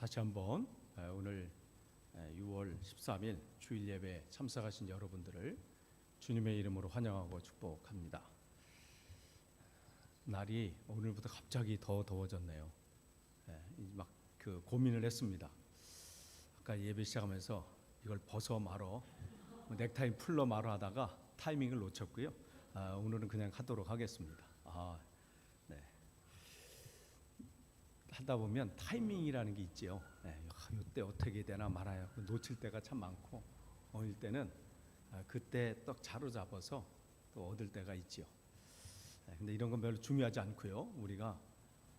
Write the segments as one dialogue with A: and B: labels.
A: 다시 한번 오늘 6월 13일 주일 예배 참석하신 여러분들을 주님의 이름으로 환영하고 축복합니다. 날이 오늘부터 갑자기 더 더워졌네요. 막 고민을 했습니다. 아까 예배 시작하면서 이걸 벗어 말어, 넥타이 풀러 말어 하다가 타이밍을 놓쳤고요. 오늘은 그냥 하도록 하겠습니다. 하다 보면 타이밍이라는 게 있죠. 이때 어떻게 되나 말아요. 놓칠 때가 참 많고 어릴 때는 그때 딱 자로잡아서 또 얻을 때가 있죠. 근데 이런 건 별로 중요하지 않고요. 우리가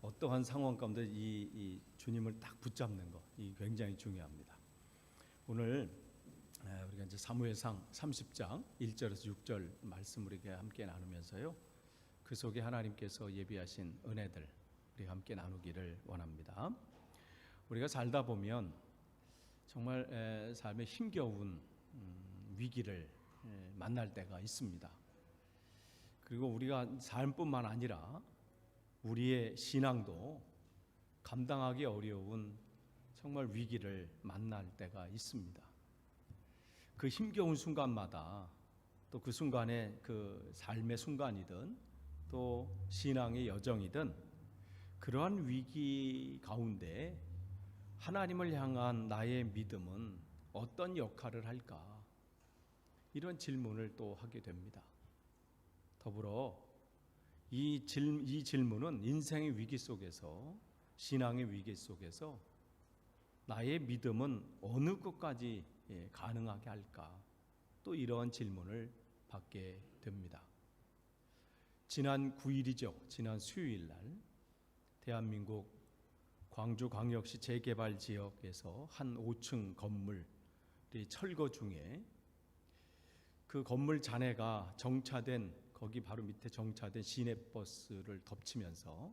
A: 어떠한 상황 가운데 이 주님을 딱 붙잡는 거, 이 굉장히 중요합니다. 오늘 우리가 이제 사무엘상 30장 1절에서 6절 말씀을 이렇게 함께 나누면서요. 그 속에 하나님께서 예비하신 은혜들 우리가 함께 나누기를 원합니다. 우리가 살다 보면 정말 삶에 힘겨운 위기를 만날 때가 있습니다. 그리고 우리가 삶뿐만 아니라 우리의 신앙도 감당하기 어려운 정말 위기를 만날 때가 있습니다. 그 힘겨운 순간마다 또 그 순간에 그 삶의 순간이든 또 신앙의 여정이든 그러한 위기 가운데 하나님을 향한 나의 믿음은 어떤 역할을 할까? 이런 질문을 또 하게 됩니다. 더불어 이 질문은 인생의 위기 속에서, 신앙의 위기 속에서 나의 믿음은 어느 것까지 가능하게 할까? 또 이러한 질문을 받게 됩니다. 지난 9일이죠. 지난 수요일 날 대한민국 광주광역시 재개발 지역에서 한 5층 건물이 철거 중에 그 건물 잔해가 정차된 거기 바로 밑에 정차된 시내버스를 덮치면서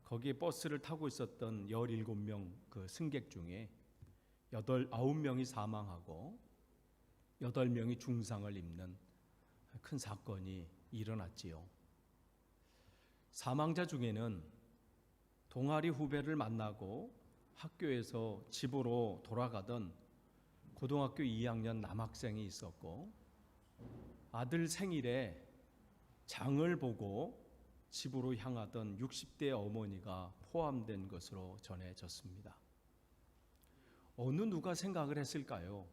A: 거기에 버스를 타고 있었던 17명 그 승객 중에 9명이 사망하고 8명이 중상을 입는 큰 사건이 일어났지요. 사망자 중에는 동아리 후배를 만나고 학교에서 집으로 돌아가던 고등학교 2학년 남학생이 있었고, 아들 생일에 장을 보고 집으로 향하던 60대 어머니가 포함된 것으로 전해졌습니다. 어느 누가 생각을 했을까요?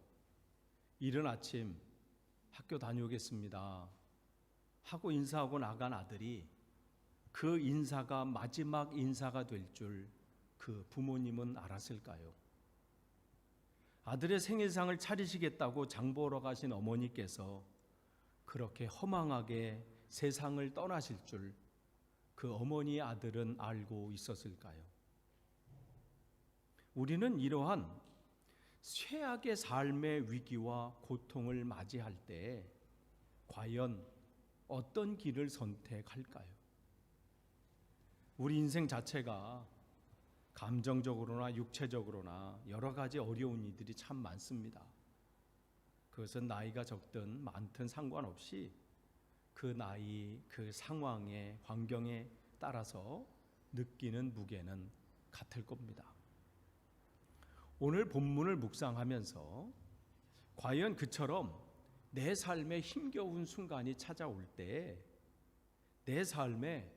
A: 이른 아침 학교 다녀오겠습니다 하고 인사하고 나간 아들이 그 인사가 마지막 인사가 될 줄 그 부모님은 알았을까요? 아들의 생일상을 차리시겠다고 장 보러 가신 어머니께서 그렇게 허망하게 세상을 떠나실 줄 그 어머니의 아들은 알고 있었을까요? 우리는 이러한 최악의 삶의 위기와 고통을 맞이할 때 과연 어떤 길을 선택할까요? 우리 인생 자체가 감정적으로나 육체적으로나 여러 가지 어려운 일들이 참 많습니다. 그것은 나이가 적든 많든 상관없이 그 나이, 그 상황의 환경에 따라서 느끼는 무게는 같을 겁니다. 오늘 본문을 묵상하면서 과연 그처럼 내 삶에 힘겨운 순간이 찾아올 때 내 삶에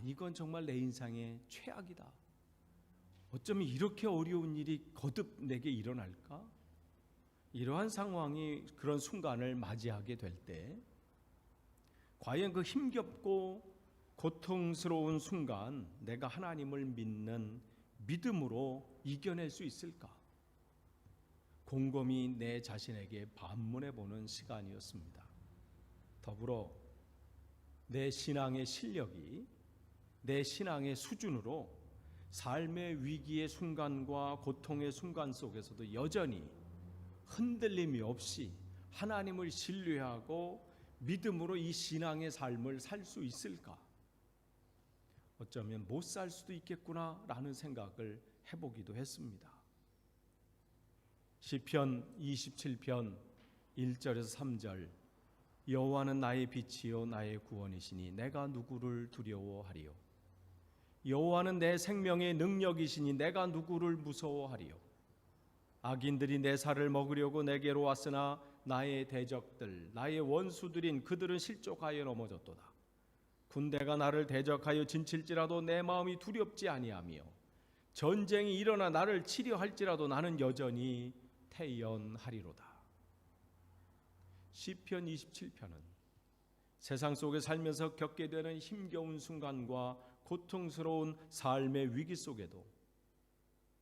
A: 이건 정말 내 인생의 최악이다. 어쩌면 이렇게 어려운 일이 거듭 내게 일어날까? 이러한 상황이 그런 순간을 맞이하게 될 때 과연 그 힘겹고 고통스러운 순간 내가 하나님을 믿는 믿음으로 이겨낼 수 있을까? 곰곰이 내 자신에게 반문해 보는 시간이었습니다. 더불어 내 신앙의 실력이 내 신앙의 수준으로 삶의 위기의 순간과 고통의 순간 속에서도 여전히 흔들림이 없이 하나님을 신뢰하고 믿음으로 이 신앙의 삶을 살 수 있을까? 어쩌면 못 살 수도 있겠구나라는 생각을 해보기도 했습니다. 시편 27편 1절에서 3절 여호와는 나의 빛이요 나의 구원이시니 내가 누구를 두려워하리요. 여호와는 내 생명의 능력이시니 내가 누구를 무서워하리요. 악인들이 내 살을 먹으려고 내게로 왔으나 나의 대적들 나의 원수들인 그들은 실족하여 넘어졌도다. 군대가 나를 대적하여 진칠지라도 내 마음이 두렵지 아니하며 전쟁이 일어나 나를 치려 할지라도 나는 여전히 태연하리로다. 시편 27편은 세상 속에 살면서 겪게 되는 힘겨운 순간과 고통스러운 삶의 위기 속에도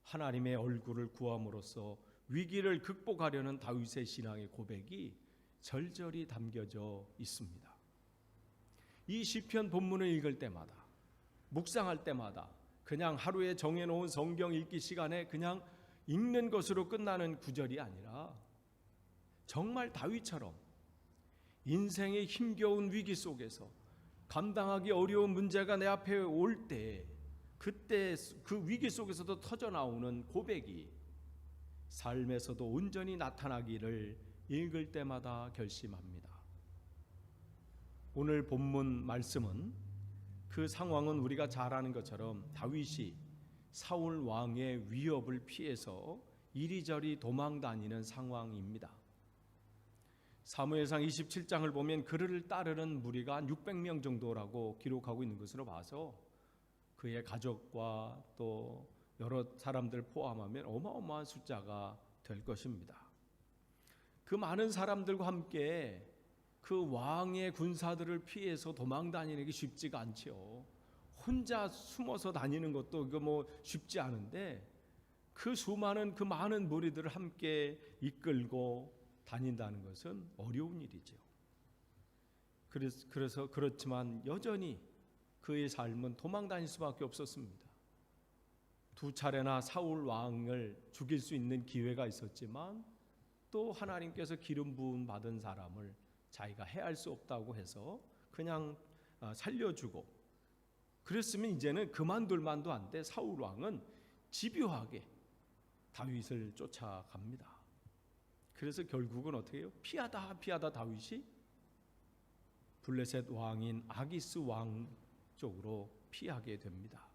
A: 하나님의 얼굴을 구함으로써 위기를 극복하려는 다윗의 신앙의 고백이 절절히 담겨져 있습니다. 이 시편 본문을 읽을 때마다, 묵상할 때마다 그냥 하루에 정해놓은 성경 읽기 시간에 그냥 읽는 것으로 끝나는 구절이 아니라 정말 다윗처럼 인생의 힘겨운 위기 속에서 감당하기 어려운 문제가 내 앞에 올 때, 그때 그 위기 속에서도 터져나오는 고백이 삶에서도 온전히 나타나기를 읽을 때마다 결심합니다. 오늘 본문 말씀은 그 상황은 우리가 잘 아는 것처럼 다윗이 사울 왕의 위협을 피해서 이리저리 도망 다니는 상황입니다. 사무엘상 27장을 보면 그를 따르는 무리가 한 600명 정도라고 기록하고 있는 것으로 봐서 그의 가족과 또 여러 사람들 포함하면 어마어마한 숫자가 될 것입니다. 그 많은 사람들과 함께 그 왕의 군사들을 피해서 도망 다니는 게 쉽지가 않죠. 혼자 숨어서 다니는 것도 이거 쉽지 않은데 그 수많은 그 많은 무리들을 함께 이끌고 다닌다는 것은 어려운 일이죠. 그래서 그렇지만 여전히 그의 삶은 도망 다닐 수밖에 없었습니다. 2차례나 사울 왕을 죽일 수 있는 기회가 있었지만 또 하나님께서 기름 부음 받은 사람을 자기가 해할 수 없다고 해서 그냥 살려주고, 그랬으면 이제는 그만둘 만도 한데 사울 왕은 집요하게 다윗을 쫓아갑니다. 그래서 결국은 어떻게 해요? 피하다 다윗이 블레셋 왕인 아기스 왕 쪽으로 피하게 됩니다.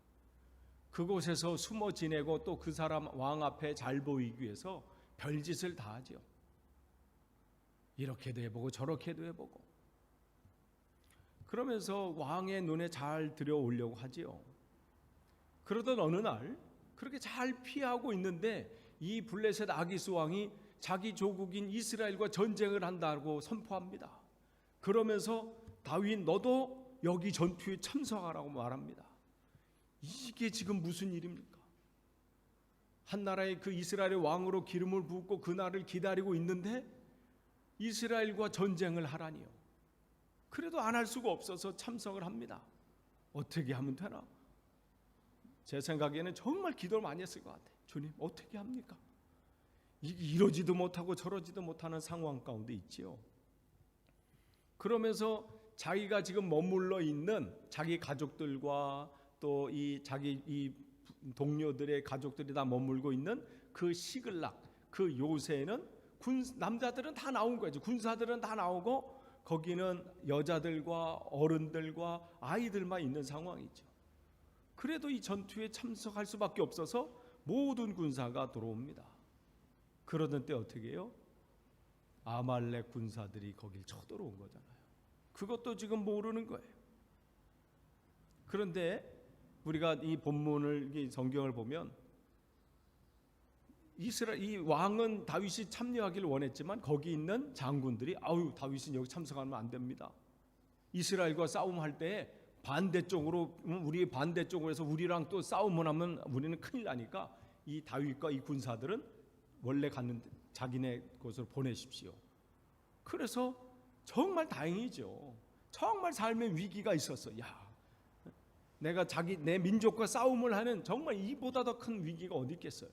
A: 그곳에서 숨어 지내고 또 그 사람 왕 앞에 잘 보이기 위해서 별짓을 다 하죠. 이렇게도 해보고 저렇게도 해보고, 그러면서 왕의 눈에 잘 들여오려고 하지요. 그러던 어느 날 그렇게 잘 피하고 있는데 이 블레셋 아기스 왕이 자기 조국인 이스라엘과 전쟁을 한다고 선포합니다. 그러면서 다윗 너도 여기 전투에 참석하라고 말합니다. 이게 지금 무슨 일입니까? 한 나라의 그 이스라엘의 왕으로 기름을 붓고 그 날을 기다리고 있는데 이스라엘과 전쟁을 하라니요. 그래도 안 할 수가 없어서 참석을 합니다. 어떻게 하면 되나? 제 생각에는 정말 기도를 많이 했을 것 같아요. 주님 어떻게 합니까? 이러지도 못하고 저러지도 못하는 상황 가운데 있지요. 그러면서 자기가 지금 머물러 있는 자기 가족들과 또 자기 동료들의 가족들이 다 머물고 있는 그 시글락, 그 요새는 남자들은 다 나온 거죠. 군사들은 다 나오고 거기는 여자들과 어른들과 아이들만 있는 상황이죠. 그래도 이 전투에 참석할 수밖에 없어서 모든 군사가 들어옵니다. 그러던 때 어떻게 해요? 아말렉 군사들이 거길 쳐들어온 거잖아요. 그것도 지금 모르는 거예요. 그런데 우리가 이 본문을, 이 성경을 보면 이 왕은 다윗이 참여하기를 원했지만 거기 있는 장군들이 다윗은 여기 참석하면 안 됩니다. 이스라엘과 싸움할 때 반대쪽으로, 우리 반대쪽으로 해서 우리랑 또 싸움을 하면 우리는 큰일 나니까 이 다윗과 이 군사들은 원래 갔는 자기네 곳으로 보내십시오. 그래서 정말 다행이죠. 정말 삶의 위기가 있었어. 내가 내 민족과 싸움을 하는 정말 이보다 더 큰 위기가 어디 있겠어요.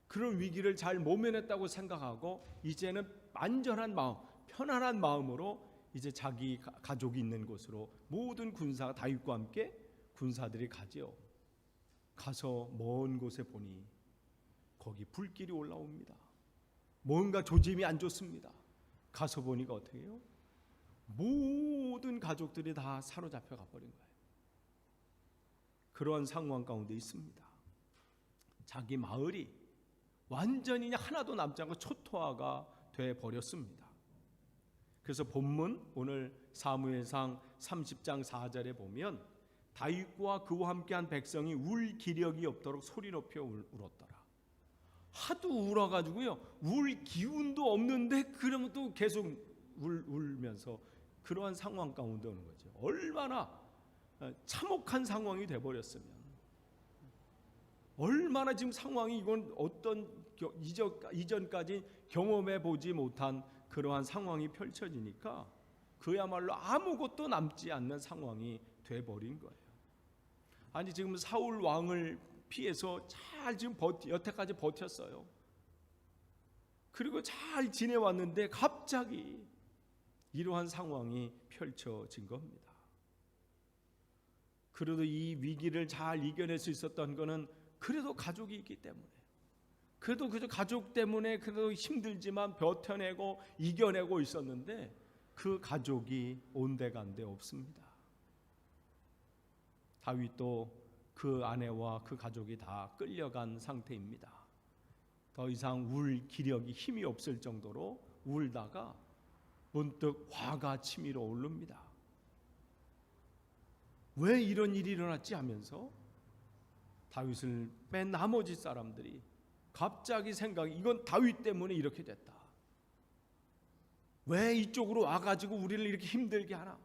A: 그런 위기를 잘 모면했다고 생각하고 이제는 안전한 마음, 편안한 마음으로 이제 자기 가족이 있는 곳으로 모든 군사가 다윗과 함께 군사들이 가죠. 가서 먼 곳에 보니 거기 불길이 올라옵니다. 뭔가 조짐이 안 좋습니다. 가서 보니까 어떻게 해요? 모든 가족들이 다 사로잡혀 가버린 거예요. 그러한 상황 가운데 있습니다. 자기 마을이 완전히 하나도 남지 않고 초토화가 돼 버렸습니다. 그래서 본문 오늘 사무엘상 30장 4절에 보면 다윗과 그와 함께한 백성이 울 기력이 없도록 소리 높여 울었더라. 하도 울어가지고요, 울 기운도 없는데 그러면 또 계속 울면서 그러한 상황 가운데 오는 거죠. 얼마나 참혹한 상황이 돼버렸으면, 얼마나 지금 상황이 이건 어떤 이전까지 경험해 보지 못한 그러한 상황이 펼쳐지니까 그야말로 아무것도 남지 않는 상황이 돼버린 거예요. 아니 지금 사울 왕을 피해서 잘 지금 여태까지 버텼어요. 그리고 잘 지내왔는데 갑자기 이러한 상황이 펼쳐진 겁니다. 그래도 이 위기를 잘 이겨낼 수 있었던 것은 그래도 가족이 있기 때문에, 그래도 그 가족 때문에 그래도 힘들지만 버텨내고 이겨내고 있었는데 그 가족이 온데간데 없습니다. 다윗도 그 아내와 그 가족이 다 끌려간 상태입니다. 더 이상 울 기력이 힘이 없을 정도로 울다가 문득 화가 치밀어 오릅니다. 왜 이런 일이 일어났지 하면서 다윗을 뺀 나머지 사람들이 갑자기 생각이, 이건 다윗 때문에 이렇게 됐다. 왜 이쪽으로 와가지고 우리를 이렇게 힘들게 하나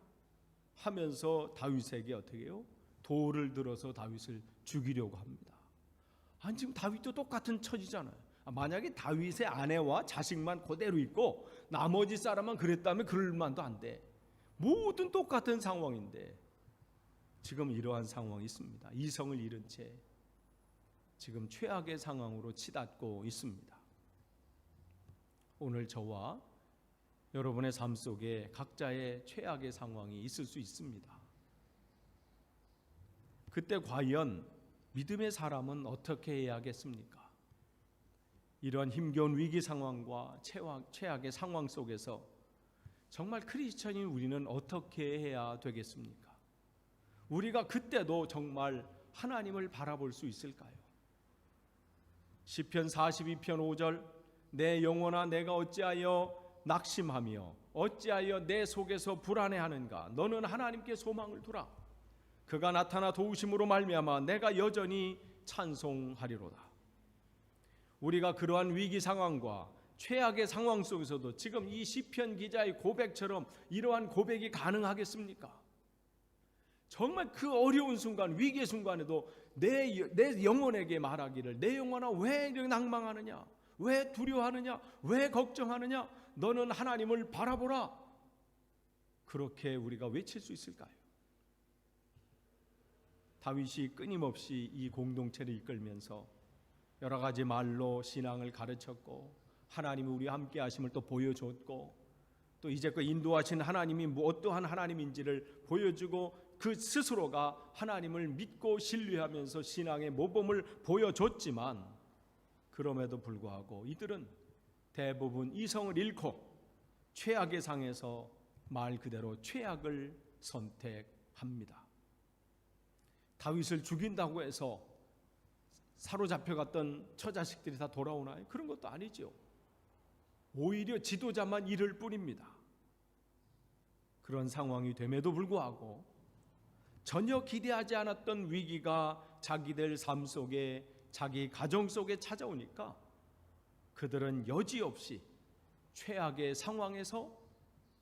A: 하면서 다윗에게 어떻게 해요? 돌을 들어서 다윗을 죽이려고 합니다. 아니 지금 다윗도 똑같은 처지잖아요. 만약에 다윗의 아내와 자식만 그대로 있고 나머지 사람만 그랬다면 그럴 만도 안 돼. 모든 똑같은 상황인데 지금 이러한 상황이 있습니다. 이성을 잃은 채 지금 최악의 상황으로 치닫고 있습니다. 오늘 저와 여러분의 삶 속에 각자의 최악의 상황이 있을 수 있습니다. 그때 과연 믿음의 사람은 어떻게 해야겠습니까? 이러한 힘겨운 위기 상황과 최악의 상황 속에서 정말 크리스천인 우리는 어떻게 해야 되겠습니까? 우리가 그때도 정말 하나님을 바라볼 수 있을까요? 시편 42편 5절, 내 영혼아 내가 어찌하여 낙심하며 어찌하여 내 속에서 불안해하는가? 너는 하나님께 소망을 두라. 그가 나타나 도우심으로 말미암아 내가 여전히 찬송하리로다. 우리가 그러한 위기 상황과 최악의 상황 속에서도 지금 이 시편 기자의 고백처럼 이러한 고백이 가능하겠습니까? 정말 그 어려운 순간, 위기의 순간에도 내 영혼에게 말하기를, 내 영혼아 왜 이렇게 낭망하느냐, 왜 두려워하느냐, 왜 걱정하느냐, 너는 하나님을 바라보라. 그렇게 우리가 외칠 수 있을까요? 다윗이 끊임없이 이 공동체를 이끌면서 여러 가지 말로 신앙을 가르쳤고 하나님이 우리와 함께 하심을 또 보여줬고 또 이제껏 인도하신 하나님이 어떠한 하나님인지를 보여주고 그 스스로가 하나님을 믿고 신뢰하면서 신앙의 모범을 보여줬지만 그럼에도 불구하고 이들은 대부분 이성을 잃고 최악의 상에서 말 그대로 최악을 선택합니다. 다윗을 죽인다고 해서 사로잡혀갔던 처자식들이 다 돌아오나요? 그런 것도 아니죠. 오히려 지도자만 잃을 뿐입니다. 그런 상황이 됨에도 불구하고 전혀 기대하지 않았던 위기가 자기들 삶 속에, 자기 가정 속에 찾아오니까 그들은 여지없이 최악의 상황에서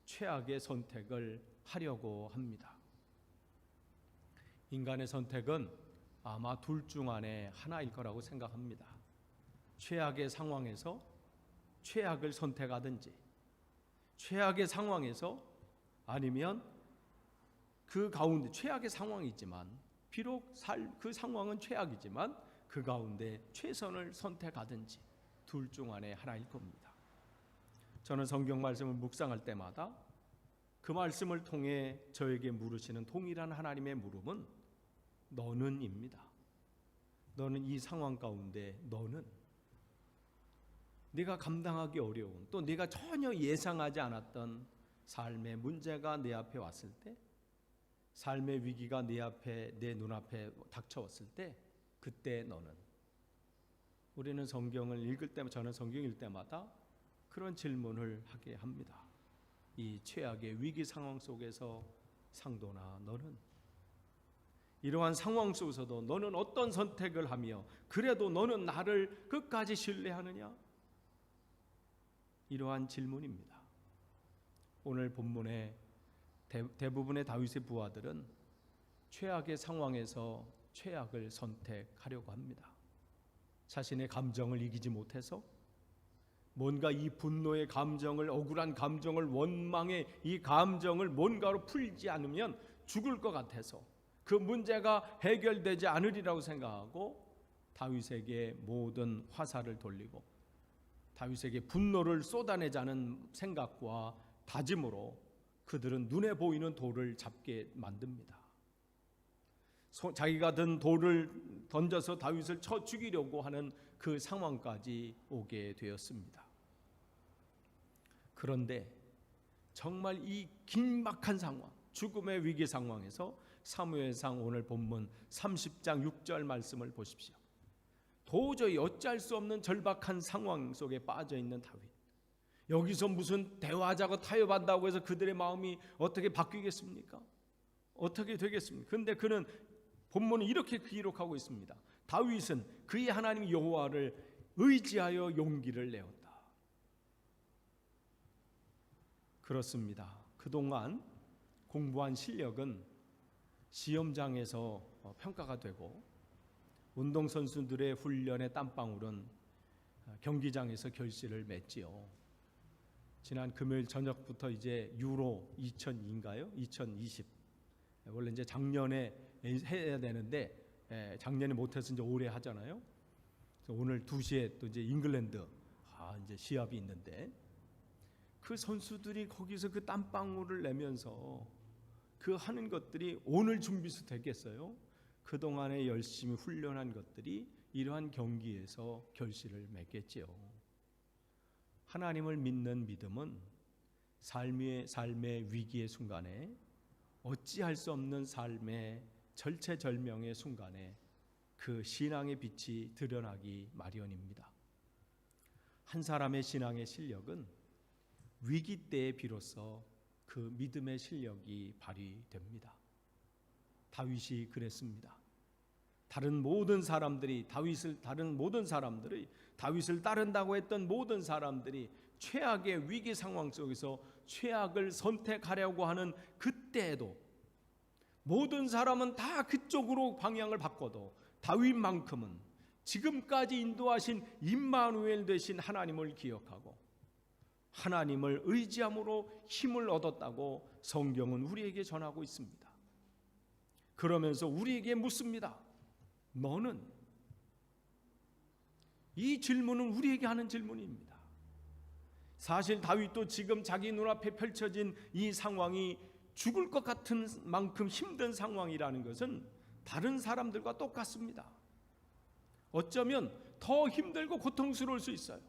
A: 최악의 선택을 하려고 합니다. 인간의 선택은 아마 둘 중 안에 하나일 거라고 생각합니다. 최악의 상황에서 최악을 선택하든지, 최악의 상황에서 아니면 그 가운데 최악의 상황이지만 비록 그 상황은 최악이지만 그 가운데 최선을 선택하든지 둘 중 안에 하나일 겁니다. 저는 성경 말씀을 묵상할 때마다 그 말씀을 통해 저에게 물으시는 동일한 하나님의 물음은 너는입니다. 너는 이 상황 가운데 너는 네가 감당하기 어려운 또 네가 전혀 예상하지 않았던 삶의 문제가 내 앞에 왔을 때 삶의 위기가 내 눈앞에 닥쳐왔을 때 그때 너는, 우리는 성경을 읽을 때마다, 저는 성경 읽을 때마다 그런 질문을 하게 합니다. 이 최악의 위기 상황 속에서 상도나 너는, 이러한 상황 속에서도 너는 어떤 선택을 하며 그래도 너는 나를 끝까지 신뢰하느냐? 이러한 질문입니다. 오늘 본문의 대부분의 다윗의 부하들은 최악의 상황에서 최악을 선택하려고 합니다. 자신의 감정을 이기지 못해서, 뭔가 이 분노의 감정을, 억울한 감정을, 원망의 이 감정을 뭔가로 풀지 않으면 죽을 것 같아서 그 문제가 해결되지 않으리라고 생각하고 다윗에게 모든 화살을 돌리고 다윗에게 분노를 쏟아내자는 생각과 다짐으로 그들은 눈에 보이는 돌을 잡게 만듭니다. 자기가 든 돌을 던져서 다윗을 쳐 죽이려고 하는 그 상황까지 오게 되었습니다. 그런데 정말 이 긴박한 상황, 죽음의 위기 상황에서 사무엘상 오늘 본문 30장 6절 말씀을 보십시오. 도저히 어찌할 수 없는 절박한 상황 속에 빠져 있는 다윗, 여기서 무슨 대화자고 타협한다고 해서 그들의 마음이 어떻게 바뀌겠습니까? 어떻게 되겠습니까? 그런데 그는 본문은 이렇게 기록하고 있습니다. 다윗은 그의 하나님 여호와를 의지하여 용기를 내었다. 그렇습니다. 그동안 공부한 실력은 시험장에서 평가가 되고 운동선수들의 훈련의 땀방울은 경기장에서 결실을 맺지요. 지난 금요일 저녁부터 이제 유로 2002인가요? 2020. 원래 이제 작년에 해야 되는데 작년에 못해서 이제 올해 하잖아요. 그래서 오늘 2시에 또 이제 잉글랜드 이제 시합이 있는데 그 선수들이 거기서 그 땀방울을 내면서 그 하는 것들이 오늘 준비수 되겠어요? 그동안에 열심히 훈련한 것들이 이러한 경기에서 결실을 맺겠지요. 하나님을 믿는 믿음은 삶의 위기의 순간에, 어찌할 수 없는 삶의 절체절명의 순간에 그 신앙의 빛이 드러나기 마련입니다. 한 사람의 신앙의 실력은 위기 때에 비로소 그 믿음의 실력이 발휘됩니다. 다윗이 그랬습니다. 다른 모든 사람들이 다윗을 따른다고 했던 모든 사람들이 최악의 위기 상황 속에서 최악을 선택하려고 하는 그때에도 모든 사람은 다 그쪽으로 방향을 바꿔도 다윗만큼은 지금까지 인도하신 임마누엘 되신 하나님을 기억하고 하나님을 의지함으로 힘을 얻었다고 성경은 우리에게 전하고 있습니다. 그러면서 우리에게 묻습니다. 너는? 이 질문은 우리에게 하는 질문입니다. 사실 다윗도 지금 자기 눈앞에 펼쳐진 이 상황이 죽을 것 같은 만큼 힘든 상황이라는 것은 다른 사람들과 똑같습니다. 어쩌면 더 힘들고 고통스러울 수 있어요.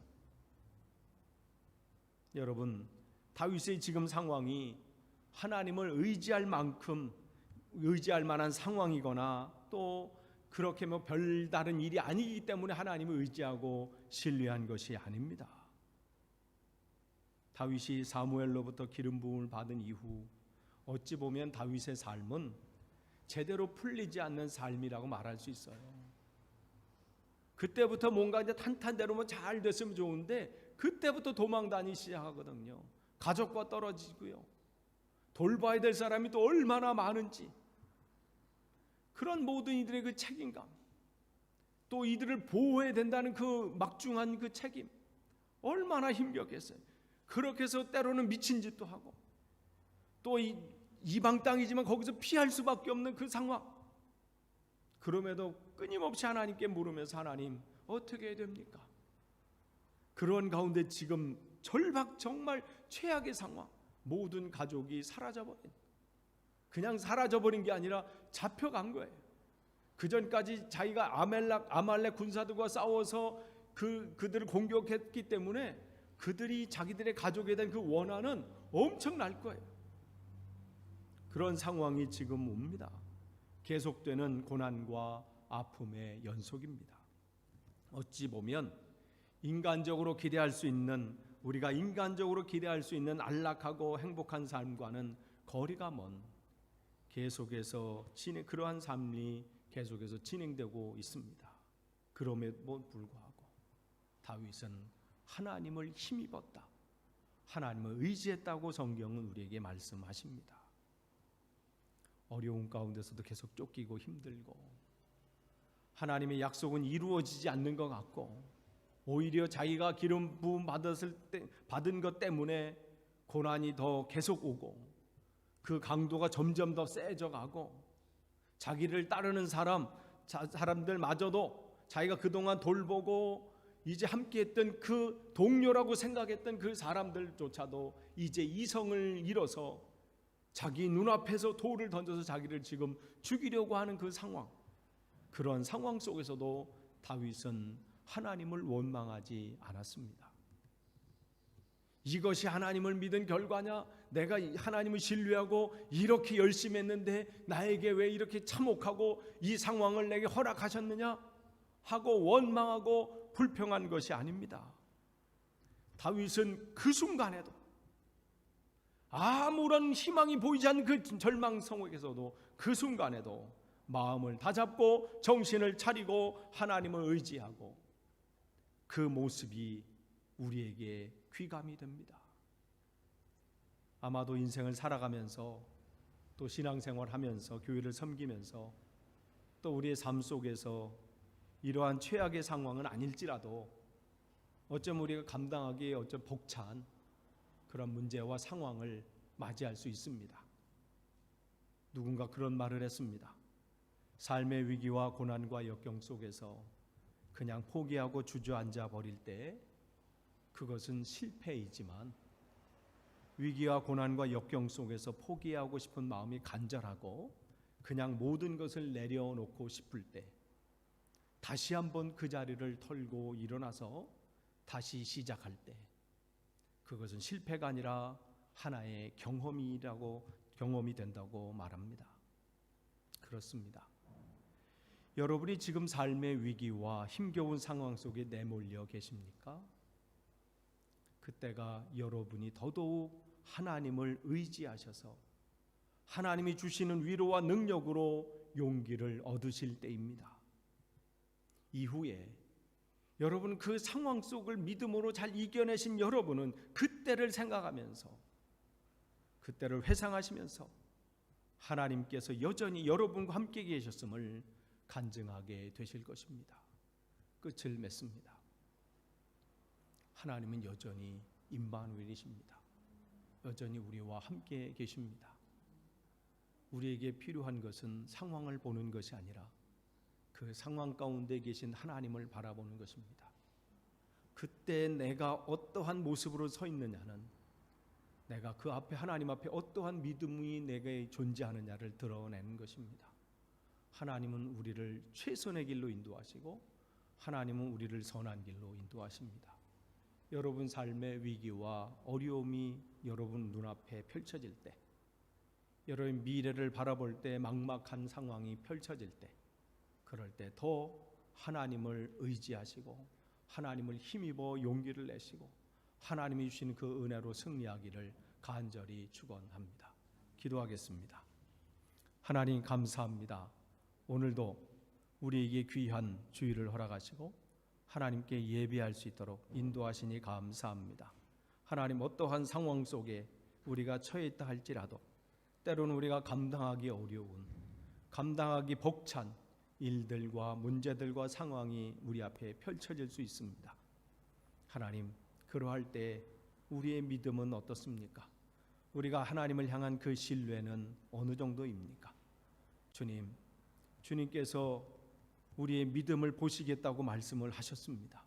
A: 여러분, 다윗의 지금 상황이 하나님을 의지할 만한 상황이거나 또 그렇게 별다른 일이 아니기 때문에 하나님을 의지하고 신뢰한 것이 아닙니다. 다윗이 사무엘로부터 기름 부음을 받은 이후 어찌 보면 다윗의 삶은 제대로 풀리지 않는 삶이라고 말할 수 있어요. 그때부터 뭔가 이제 탄탄대로 잘 됐으면 좋은데 그때부터 도망 다니기 시작하거든요. 가족과 떨어지고요. 돌봐야 될 사람이 또 얼마나 많은지, 그런 모든 이들의 그 책임감, 또 이들을 보호해야 된다는 그 막중한 그 책임, 얼마나 힘겹겠어요. 그렇게 해서 때로는 미친 짓도 하고 또 이방 땅이지만 거기서 피할 수밖에 없는 그 상황, 그럼에도 끊임없이 하나님께 물으면서 하나님 어떻게 해야 됩니까? 그런 가운데 지금 정말 최악의 상황, 모든 가족이 그냥 사라져버린 게 아니라 잡혀간 거예요. 그 전까지 자기가 아말렉 군사들과 싸워서 그들을 공격했기 때문에 그들이 자기들의 가족에 대한 그 원한은 엄청날 거예요. 그런 상황이 지금 옵니다. 계속되는 고난과 아픔의 연속입니다. 어찌 보면 우리가 인간적으로 기대할 수 있는 안락하고 행복한 삶과는 거리가 먼 그러한 삶이 계속해서 진행되고 있습니다. 그럼에도 불구하고 다윗은 하나님을 힘입었다, 하나님을 의지했다고 성경은 우리에게 말씀하십니다. 어려운 가운데서도 계속 쫓기고 힘들고 하나님의 약속은 이루어지지 않는 것 같고 오히려 자기가 기름 부음 받은 것 때문에 고난이 더 계속 오고 그 강도가 점점 더 세져가고 자기를 따르는 사람들마저도 자기가 그동안 돌보고 이제 함께했던 그 동료라고 생각했던 그 사람들조차도 이제 이성을 잃어서 자기 눈앞에서 돌을 던져서 자기를 지금 죽이려고 하는 그런 상황 속에서도 다윗은 하나님을 원망하지 않았습니다. 이것이 하나님을 믿은 결과냐? 내가 하나님을 신뢰하고 이렇게 열심히 했는데 나에게 왜 이렇게 참혹하고 이 상황을 내게 허락하셨느냐? 하고 원망하고 불평한 것이 아닙니다. 다윗은 그 순간에도 아무런 희망이 보이지 않는 그 절망 속에서도 그 순간에도 마음을 다잡고 정신을 차리고 하나님을 의지하고 그 모습이 우리에게 귀감이 됩니다. 아마도 인생을 살아가면서 또 신앙생활하면서 교회를 섬기면서 또 우리의 삶 속에서 이러한 최악의 상황은 아닐지라도 어쩜 우리가 감당하기에 벅찬 그런 문제와 상황을 맞이할 수 있습니다. 누군가 그런 말을 했습니다. 삶의 위기와 고난과 역경 속에서 그냥 포기하고 주저앉아 버릴 때 그것은 실패이지만 위기와 고난과 역경 속에서 포기하고 싶은 마음이 간절하고 그냥 모든 것을 내려놓고 싶을 때 다시 한번 그 자리를 털고 일어나서 다시 시작할 때 그것은 실패가 아니라 하나의 경험이 된다고 말합니다. 그렇습니다. 여러분이 지금 삶의 위기와 힘겨운 상황 속에 내몰려 계십니까? 그때가 여러분이 더더욱 하나님을 의지하셔서 하나님이 주시는 위로와 능력으로 용기를 얻으실 때입니다. 이후에 여러분 그 상황 속을 믿음으로 잘 이겨내신 여러분은 그때를 생각하면서 그때를 회상하시면서 하나님께서 여전히 여러분과 함께 계셨음을 간증하게 되실 것입니다. 끝을 맺습니다. 하나님은 여전히 임마누엘이십니다. 여전히 우리와 함께 계십니다. 우리에게 필요한 것은 상황을 보는 것이 아니라 그 상황 가운데 계신 하나님을 바라보는 것입니다. 그때 내가 어떠한 모습으로 서 있느냐는 내가 그 앞에 하나님 앞에 어떠한 믿음이 내게 존재하느냐를 드러내는 것입니다. 하나님은 우리를 최선의 길로 인도하시고 하나님은 우리를 선한 길로 인도하십니다. 여러분 삶의 위기와 어려움이 여러분 눈앞에 펼쳐질 때, 여러분 미래를 바라볼 때 막막한 상황이 펼쳐질 때, 그럴 때 더 하나님을 의지하시고 하나님을 힘입어 용기를 내시고 하나님이 주신 그 은혜로 승리하기를 간절히 축원합니다. 기도하겠습니다. 하나님 감사합니다. 오늘도 우리에게 귀한 주의를 허락하시고 하나님께 예배할 수 있도록 인도하시니 감사합니다. 하나님 어떠한 상황 속에 우리가 처해 있다 할지라도 때로는 우리가 감당하기 어려운, 감당하기 벅찬 일들과 문제들과 상황이 우리 앞에 펼쳐질 수 있습니다. 하나님, 그러할 때 우리의 믿음은 어떻습니까? 우리가 하나님을 향한 그 신뢰는 어느 정도입니까? 주님께서 우리의 믿음을 보시겠다고 말씀을 하셨습니다.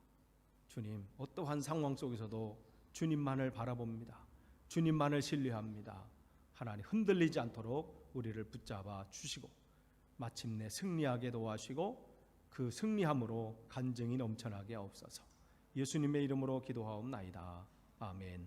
A: 주님, 어떠한 상황 속에서도 주님만을 바라봅니다. 주님만을 신뢰합니다. 하나님, 흔들리지 않도록 우리를 붙잡아 주시고 마침내 승리하게 도와주시고 그 승리함으로 간증이 넘쳐나게 하옵소서. 예수님의 이름으로 기도하옵나이다. 아멘.